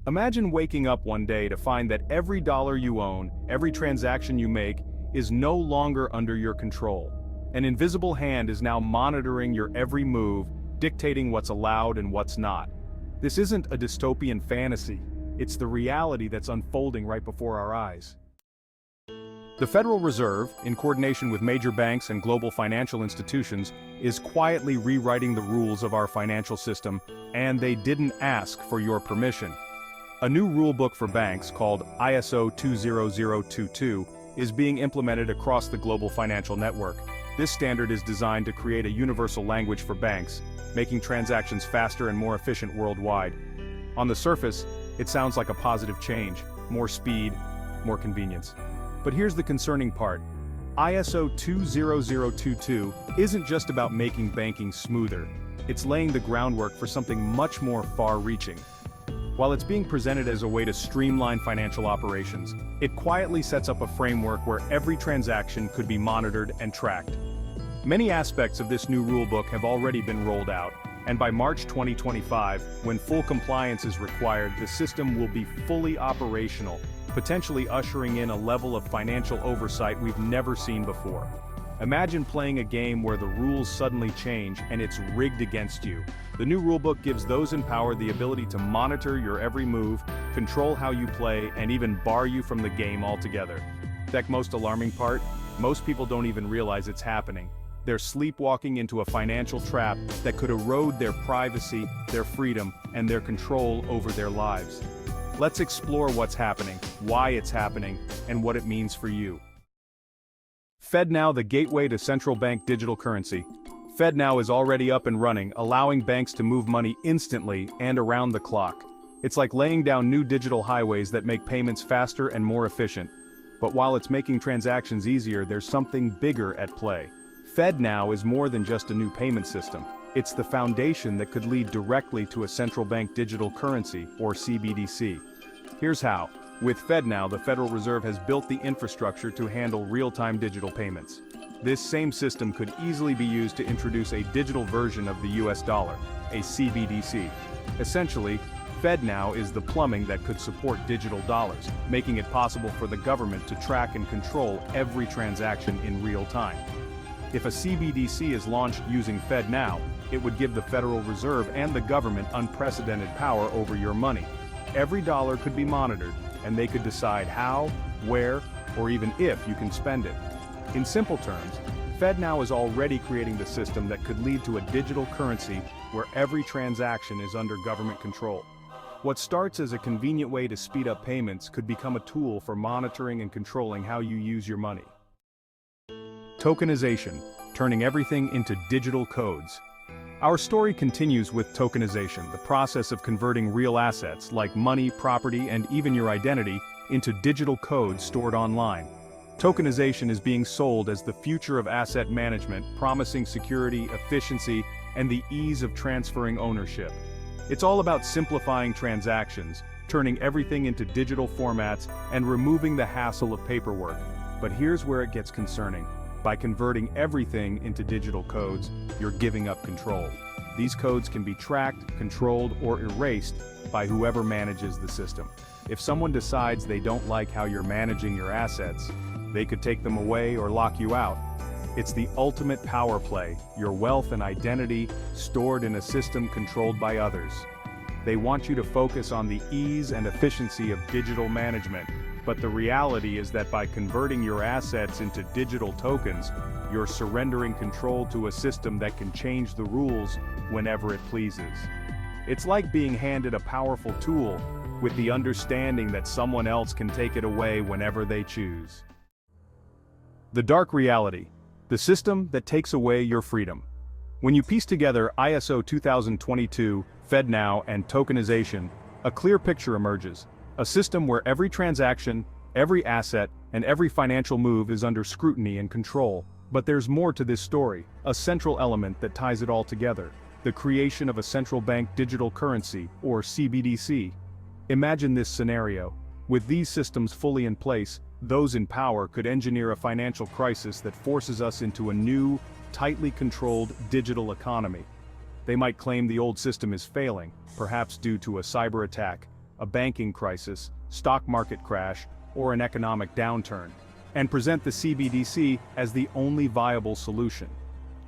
Imagine waking up one day to find that every dollar you own, every transaction you make, is no longer under your control. An invisible hand is now monitoring your every move, dictating what's allowed and what's not. This isn't a dystopian fantasy, it's the reality that's unfolding right before our eyes. The Federal Reserve, in coordination with major banks and global financial institutions, is quietly rewriting the rules of our financial system, and they didn't ask for your permission. A new rulebook for banks called ISO 20022 is being implemented across the global financial network. This standard is designed to create a universal language for banks, making transactions faster and more efficient worldwide. On the surface, it sounds like a positive change, more speed, more convenience. But here's the concerning part. ISO 20022 isn't just about making banking smoother, it's laying the groundwork for something much more far-reaching. While it's being presented as a way to streamline financial operations, it quietly sets up a framework where every transaction could be monitored and tracked. Many aspects of this new rulebook have already been rolled out, and by March 2025, when full compliance is required, the system will be fully operational, potentially ushering in a level of financial oversight we've never seen before. Imagine playing a game where the rules suddenly change and it's rigged against you. The new rulebook gives those in power the ability to monitor your every move, control how you play, and even bar you from the game altogether. The most alarming part? Most people don't even realize it's happening. They're sleepwalking into a financial trap that could erode their privacy, their freedom, and their control over their lives. Let's explore what's happening, why it's happening, and what it means for you. FedNow, the gateway to central bank digital currency. FedNow is already up and running, allowing banks to move money instantly and around the clock. It's like laying down new digital highways that make payments faster and more efficient. But while it's making transactions easier, there's something bigger at play. FedNow is more than just a new payment system. It's the foundation that could lead directly to a central bank digital currency, or CBDC. Here's how. With FedNow, the Federal Reserve has built the infrastructure to handle real-time digital payments. This same system could easily be used to introduce a digital version of the US dollar, a CBDC. Essentially, FedNow is the plumbing that could support digital dollars, making it possible for the government to track and control every transaction in real time. If a CBDC is launched using FedNow, it would give the Federal Reserve and the government unprecedented power over your money. Every dollar could be monitored, and they could decide how, where, or even if you can spend it. In simple terms, FedNow is already creating the system that could lead to a digital currency where every transaction is under government control. What starts as a convenient way to speed up payments could become a tool for monitoring and controlling how you use your money. Tokenization, turning everything into digital codes. Our story continues with tokenization, the process of converting real assets like money, property, and even your identity into digital codes stored online. Tokenization is being sold as the future of asset management, promising security, efficiency, and the ease of transferring ownership. It's all about simplifying transactions, turning everything into digital formats, and removing the hassle of paperwork. But here's where it gets concerning. By converting everything into digital codes, you're giving up control. These codes can be tracked, controlled, or erased by whoever manages the system. If someone decides they don't like how you're managing your assets, they could take them away or lock you out. It's the ultimate power play, your wealth and identity stored in a system controlled by others. They want you to focus on the ease and efficiency of digital management, but the reality is that by converting your assets into digital tokens, you're surrendering control to a system that can change the rules whenever it pleases. It's like being handed a powerful tool, with the understanding that someone else can take it away whenever they choose. The dark reality, the system that takes away your freedom. When you piece together ISO 2022, FedNow, and tokenization, a clear picture emerges. A system where every transaction, every asset, and every financial move is under scrutiny and control. But there's more to this story, a central element that ties it all together: the creation of a central bank digital currency, or CBDC. Imagine this scenario. With these systems fully in place, those in power could engineer a financial crisis that forces us into a new, tightly controlled digital economy. They might claim the old system is failing, perhaps due to a cyber attack, a banking crisis, stock market crash, or an economic downturn, and present the CBDC as the only viable solution.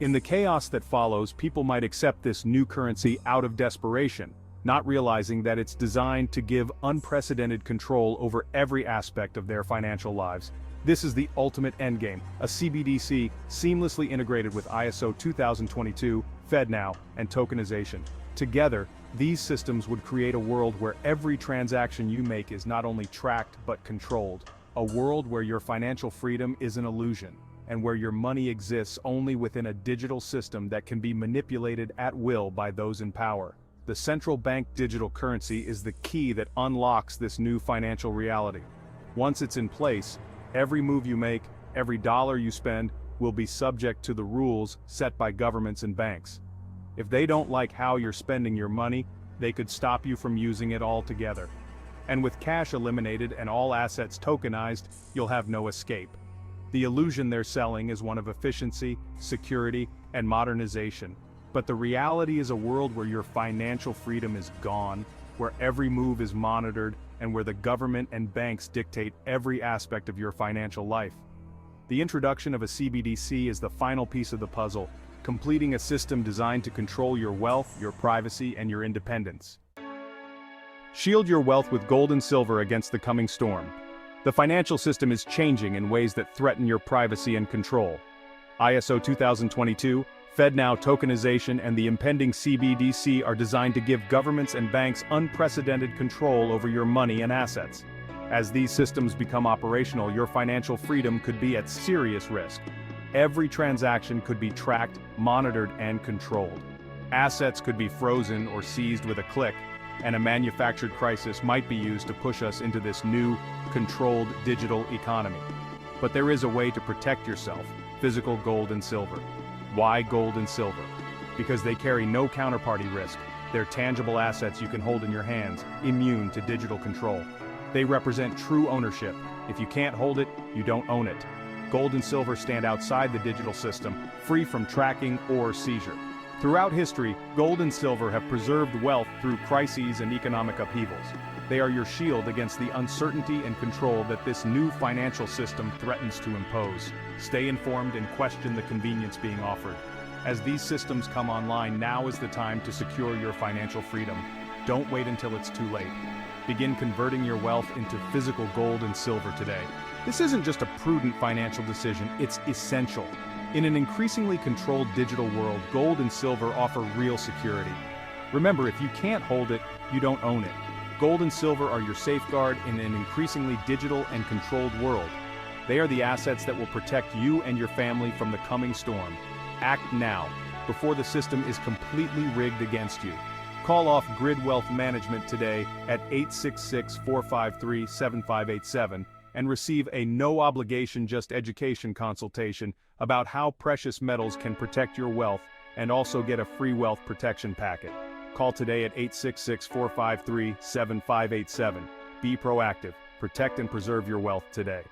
In the chaos that follows, people might accept this new currency out of desperation, not realizing that it's designed to give unprecedented control over every aspect of their financial lives. This is the ultimate endgame, a CBDC seamlessly integrated with ISO 2022, FedNow, and tokenization. Together, these systems would create a world where every transaction you make is not only tracked but controlled. A world where your financial freedom is an illusion, and where your money exists only within a digital system that can be manipulated at will by those in power. The central bank digital currency is the key that unlocks this new financial reality. Once it's in place, every move you make, every dollar you spend, will be subject to the rules set by governments and banks. If they don't like how you're spending your money, they could stop you from using it altogether. And with cash eliminated and all assets tokenized, you'll have no escape. The illusion they're selling is one of efficiency, security, and modernization. But the reality is a world where your financial freedom is gone, where every move is monitored, and where the government and banks dictate every aspect of your financial life. The introduction of a CBDC is the final piece of the puzzle, completing a system designed to control your wealth, your privacy, and your independence. Shield your wealth with gold and silver against the coming storm. The financial system is changing in ways that threaten your privacy and control. ISO 2022, FedNow tokenization, and the impending CBDC are designed to give governments and banks unprecedented control over your money and assets. As these systems become operational, your financial freedom could be at serious risk. Every transaction could be tracked, monitored, and controlled. Assets could be frozen or seized with a click, and a manufactured crisis might be used to push us into this new, controlled digital economy. But there is a way to protect yourself: physical gold and silver. Why gold and silver? Because they carry no counterparty risk. They're tangible assets you can hold in your hands, immune to digital control. They represent true ownership. If you can't hold it, you don't own it. Gold and silver stand outside the digital system, free from tracking or seizure. Throughout history, gold and silver have preserved wealth through crises and economic upheavals. They are your shield against the uncertainty and control that this new financial system threatens to impose. Stay informed and question the convenience being offered. As these systems come online, now is the time to secure your financial freedom. Don't wait until it's too late. Begin converting your wealth into physical gold and silver today. This isn't just a prudent financial decision, it's essential. In an increasingly controlled digital world, gold and silver offer real security. Remember, if you can't hold it, you don't own it. Gold and silver are your safeguard in an increasingly digital and controlled world. They are the assets that will protect you and your family from the coming storm. Act now, before the system is completely rigged against you. Call off Grid Wealth Management today at 866-453-7587 and receive a no-obligation, just education consultation about how precious metals can protect your wealth, and also get a free wealth protection packet. Call today at 866-453-7587. Be proactive. Protect and preserve your wealth today.